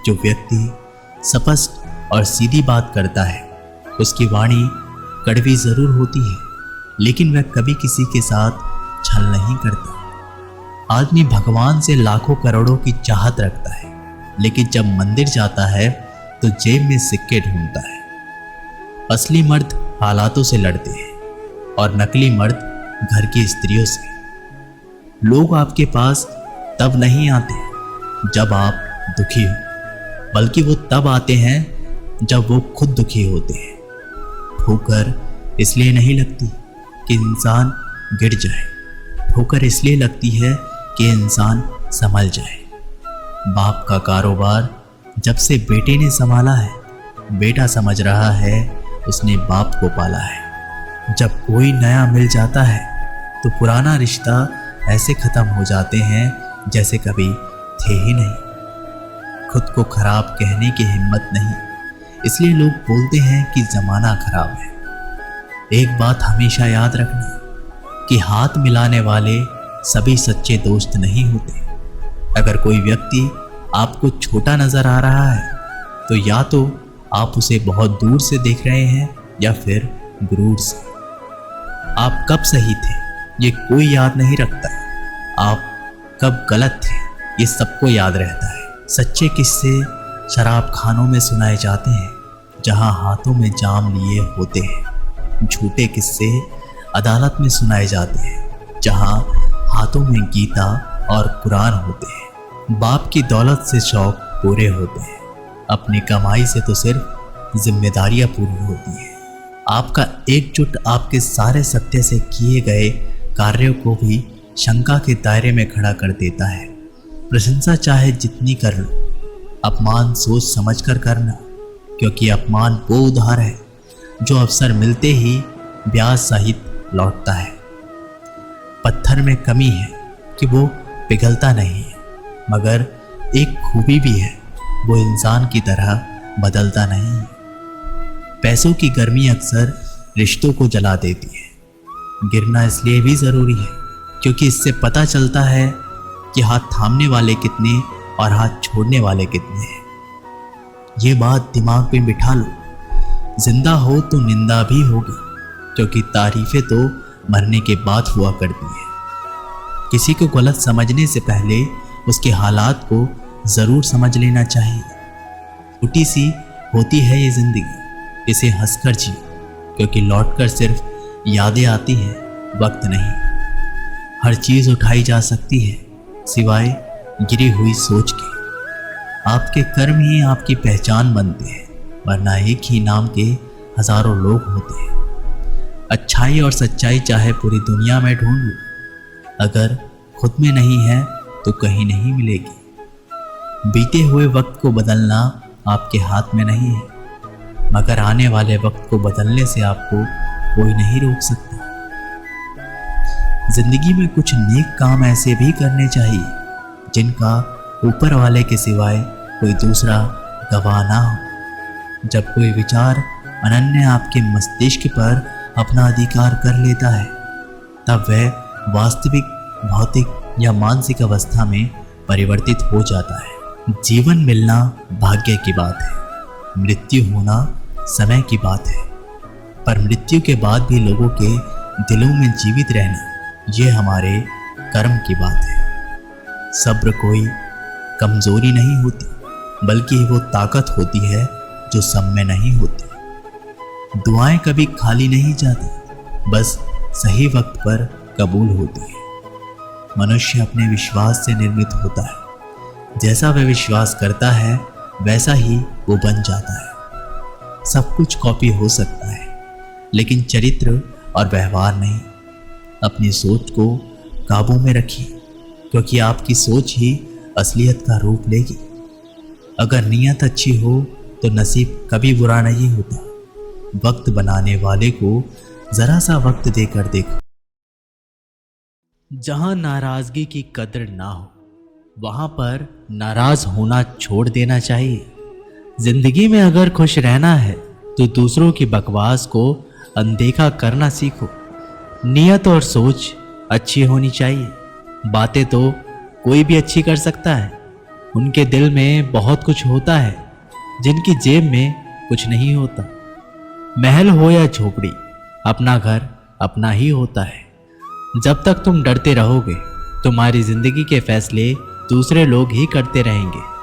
जो व्यक्ति स्पष्ट और सीधी बात करता है उसकी वाणी कड़वी जरूर होती है, लेकिन वह कभी किसी के साथ छल नहीं करता। आदमी भगवान से लाखों करोड़ों की चाहत रखता है, लेकिन जब मंदिर जाता है तो जेब में सिक्के ढूंढता है। असली मर्द हालातों से लड़ते हैं और नकली मर्द घर की स्त्रियों से। लोग आपके पास तब नहीं आते जब आप दुखी हो, बल्कि वो तब आते हैं जब वो खुद दुखी होते हैं। ठोकर इसलिए नहीं लगती कि इंसान गिर जाए, ठोकर इसलिए लगती है कि इंसान संभल जाए। बाप का कारोबार जब से बेटे ने संभाला है, बेटा समझ रहा है उसने बाप को पाला है। जब कोई नया मिल जाता है तो पुराना रिश्ता ऐसे खत्म हो जाते हैं जैसे कभी थे ही नहीं। खुद को खराब कहने की हिम्मत नहीं, इसलिए लोग बोलते हैं कि जमाना खराब है। एक बात हमेशा याद रखना कि हाथ मिलाने वाले सभी सच्चे दोस्त नहीं होते। अगर कोई व्यक्ति आपको छोटा नजर आ रहा है तो या तो आप उसे बहुत दूर से देख रहे हैं या फिर गुरूर से। आप कब सही थे ये कोई याद नहीं रखता, आप कब गलत थे ये सबको याद रहता है। सच्चे किस्से शराब खानों में सुनाए जाते हैं जहां हाथों में जाम लिए होते हैं। झूठे किस्से अदालत में सुनाए जाते हैं जहां हाथों में गीता और कुरान होते हैं। बाप की दौलत से शौक पूरे होते हैं, अपनी कमाई से तो सिर्फ जिम्मेदारियां पूरी होती हैं। आपका एकजुट आपके सारे सत्य से किए गए कार्यों को भी शंका के दायरे में खड़ा कर देता है। प्रशंसा चाहे जितनी कर लो, अपमान सोच समझ कर करना, क्योंकि अपमान वो उधार है जो अवसर मिलते ही ब्याज सहित लौटता है। पत्थर में कमी है कि वो पिघलता नहीं है, मगर एक खूबी भी है, वो इंसान की तरह बदलता नहीं है। पैसों की गर्मी अक्सर रिश्तों को जला देती है। गिरना इसलिए भी जरूरी है क्योंकि इससे पता चलता है कि हाथ थामने वाले कितने और हाथ छोड़ने वाले कितने हैं। ये बात दिमाग में बिठा लो, जिंदा हो तो निंदा भी होगी, क्योंकि तारीफें तो मरने के बाद हुआ करती हैं। किसी को गलत समझने से पहले उसके हालात को जरूर समझ लेना चाहिए। छोटी सी होती है ये जिंदगी, इसे हंसकर जियो, क्योंकि लौटकर सिर्फ यादें आती हैं, वक्त नहीं। हर चीज उठाई जा सकती है सिवाय गिरी हुई सोच के। आपके कर्म ही आपकी पहचान बनते हैं, वरना एक ही नाम के हजारों लोग होते हैं। अच्छाई और सच्चाई चाहे पूरी दुनिया में ढूंढ लो, अगर खुद में नहीं है तो कहीं नहीं मिलेगी। बीते हुए वक्त को बदलना आपके हाथ में नहीं है, मगर आने वाले वक्त को बदलने से आपको कोई नहीं रोक सकता। जिंदगी में कुछ नेक काम ऐसे भी करने चाहिए जिनका ऊपर वाले के सिवाय कोई दूसरा गवाह ना हो। जब कोई विचार अनन्य आपके मस्तिष्क पर अपना अधिकार कर लेता है, तब वह वास्तविक भौतिक या मानसिक अवस्था में परिवर्तित हो जाता है। जीवन मिलना भाग्य की बात है, मृत्यु होना समय की बात है, पर मृत्यु के बाद भी लोगों के दिलों में जीवित रहना ये हमारे कर्म की बात है। सब्र कोई कमजोरी नहीं होती, बल्कि वो ताकत होती है जो सब में नहीं होती। दुआएं कभी खाली नहीं जाती, बस सही वक्त पर कबूल होती है। मनुष्य अपने विश्वास से निर्मित होता है, जैसा वह विश्वास करता है वैसा ही वो बन जाता है। सब कुछ कॉपी हो सकता है, लेकिन चरित्र और व्यवहार नहीं। अपनी सोच को काबू में रखिए, क्योंकि आपकी सोच ही असलियत का रूप लेगी। अगर नीयत अच्छी हो तो नसीब कभी बुरा नहीं होता। वक्त बनाने वाले को जरा सा वक्त देकर देखो। जहां नाराजगी की कद्र ना हो, वहां पर नाराज होना छोड़ देना चाहिए। जिंदगी में अगर खुश रहना है तो दूसरों की बकवास को अनदेखा करना सीखो। नियत और सोच अच्छी होनी चाहिए। बातें तो कोई भी अच्छी कर सकता है, उनके दिल में बहुत कुछ होता है जिनकी जेब में कुछ नहीं होता। महल हो या झोपड़ी, अपना घर अपना ही होता है। जब तक तुम डरते रहोगे, तुम्हारी जिंदगी के फैसले दूसरे लोग ही करते रहेंगे।